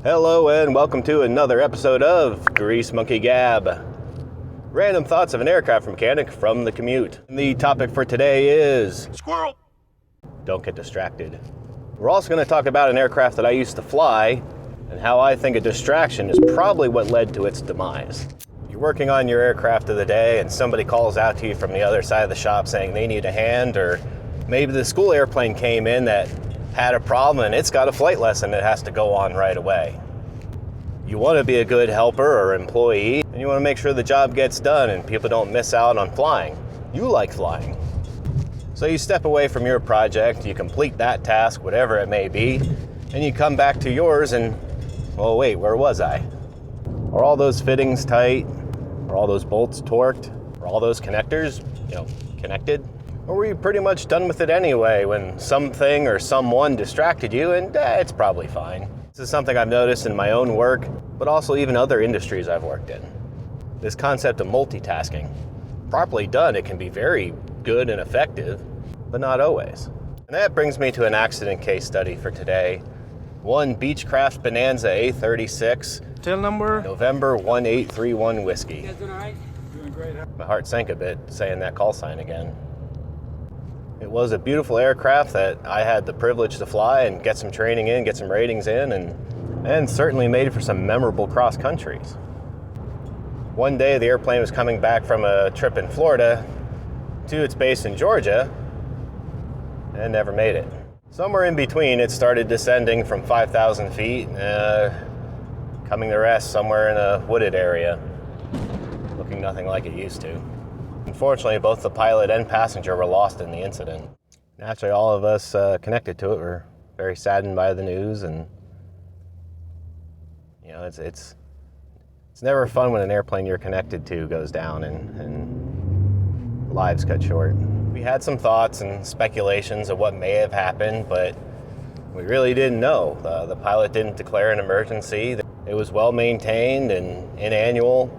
Hello and welcome to another episode of Grease Monkey Gab. Random thoughts of an aircraft mechanic from the commute. The topic for today is Squirrel. Don't get distracted. We're also going to talk about an aircraft that I used to fly and how I think a distraction is probably what led to its demise. You're working on your aircraft of the day and somebody calls out to you from the other side of the shop saying they need a hand, or maybe the school airplane came in that had a problem and it's got a flight lesson that has to go on right away. You want to be a good helper or employee, and you want to make sure the job gets done and people don't miss out on flying. You like flying. So you step away from your project, you complete that task, whatever it may be, and you come back to yours and, well, wait, where was I? Are all those fittings tight? Are all those bolts torqued? Are all those connectors, connected? Or were you pretty much done with it anyway when something or someone distracted you and it's probably fine? This is something I've noticed in my own work, but also even other industries I've worked in. This concept of multitasking. Properly done, it can be very good and effective, but not always. And that brings me to an accident case study for today. One Beechcraft Bonanza A36. Tail number? November 1831 whiskey. You guys doing all right? Doing great. My heart sank a bit saying that call sign again. It was a beautiful aircraft that I had the privilege to fly and get some training in, get some ratings in, and certainly made for some memorable cross countries. One day the airplane was coming back from a trip in Florida to its base in Georgia and never made it. Somewhere in between it started descending from 5,000 feet, coming to rest somewhere in a wooded area, looking nothing like it used to. Unfortunately, both the pilot and passenger were lost in the incident. Naturally, all of us connected to it were very saddened by the news, and it's never fun when an airplane you're connected to goes down and lives cut short. We had some thoughts and speculations of what may have happened, but we really didn't know. The pilot didn't declare an emergency. It was well maintained and annual.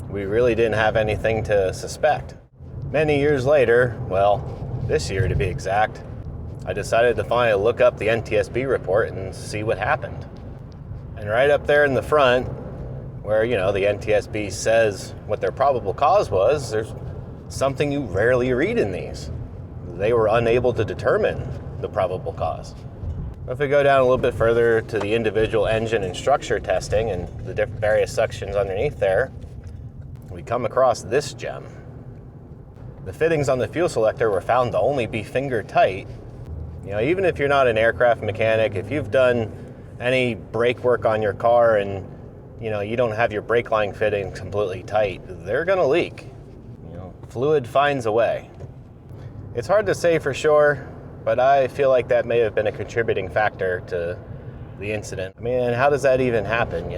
We really didn't have anything to suspect. Many years later, well, this year to be exact, I decided to finally look up the NTSB report and see what happened. And right up there in the front, where, the NTSB says what their probable cause was, there's something you rarely read in these. They were unable to determine the probable cause. If we go down a little bit further to the individual engine and structure testing and the various sections underneath there, we come across this gem. The fittings on the fuel selector were found to only be finger tight. Even if you're not an aircraft mechanic, if you've done any brake work on your car and you don't have your brake line fitting completely tight, they're gonna leak. Fluid finds a way. It's hard to say for sure, but I feel like that may have been a contributing factor to the incident. How does that even happen?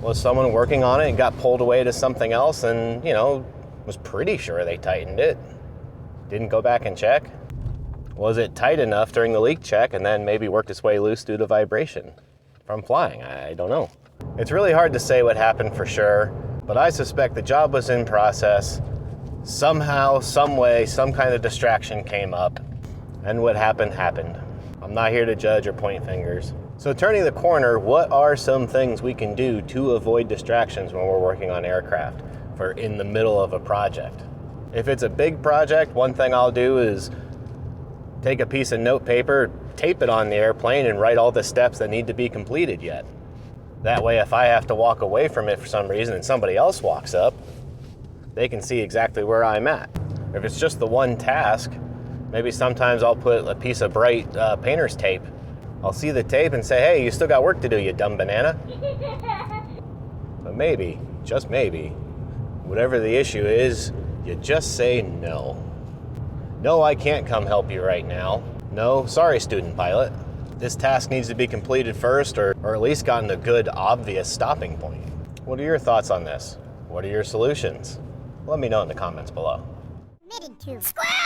Was someone working on it and got pulled away to something else and, was pretty sure they tightened it? Didn't go back and check? Was it tight enough during the leak check and then maybe worked its way loose due to vibration from flying? I don't know. It's really hard to say what happened for sure, but I suspect the job was in process. Somehow, some way, some kind of distraction came up, and what happened, happened. I'm not here to judge or point fingers. So turning the corner, what are some things we can do to avoid distractions when we're working on aircraft for in the middle of a project? If it's a big project, one thing I'll do is take a piece of note paper, tape it on the airplane, and write all the steps that need to be completed yet. That way, if I have to walk away from it for some reason and somebody else walks up, they can see exactly where I'm at. If it's just the one task, maybe sometimes I'll put a piece of bright painter's tape. I'll see the tape and say, hey, you still got work to do, you dumb banana. But maybe, just maybe, whatever the issue is, you just say no. No, I can't come help you right now. No, sorry, student pilot. This task needs to be completed first, or at least gotten a good, obvious stopping point. What are your thoughts on this? What are your solutions? Let me know in the comments below. Squirrel!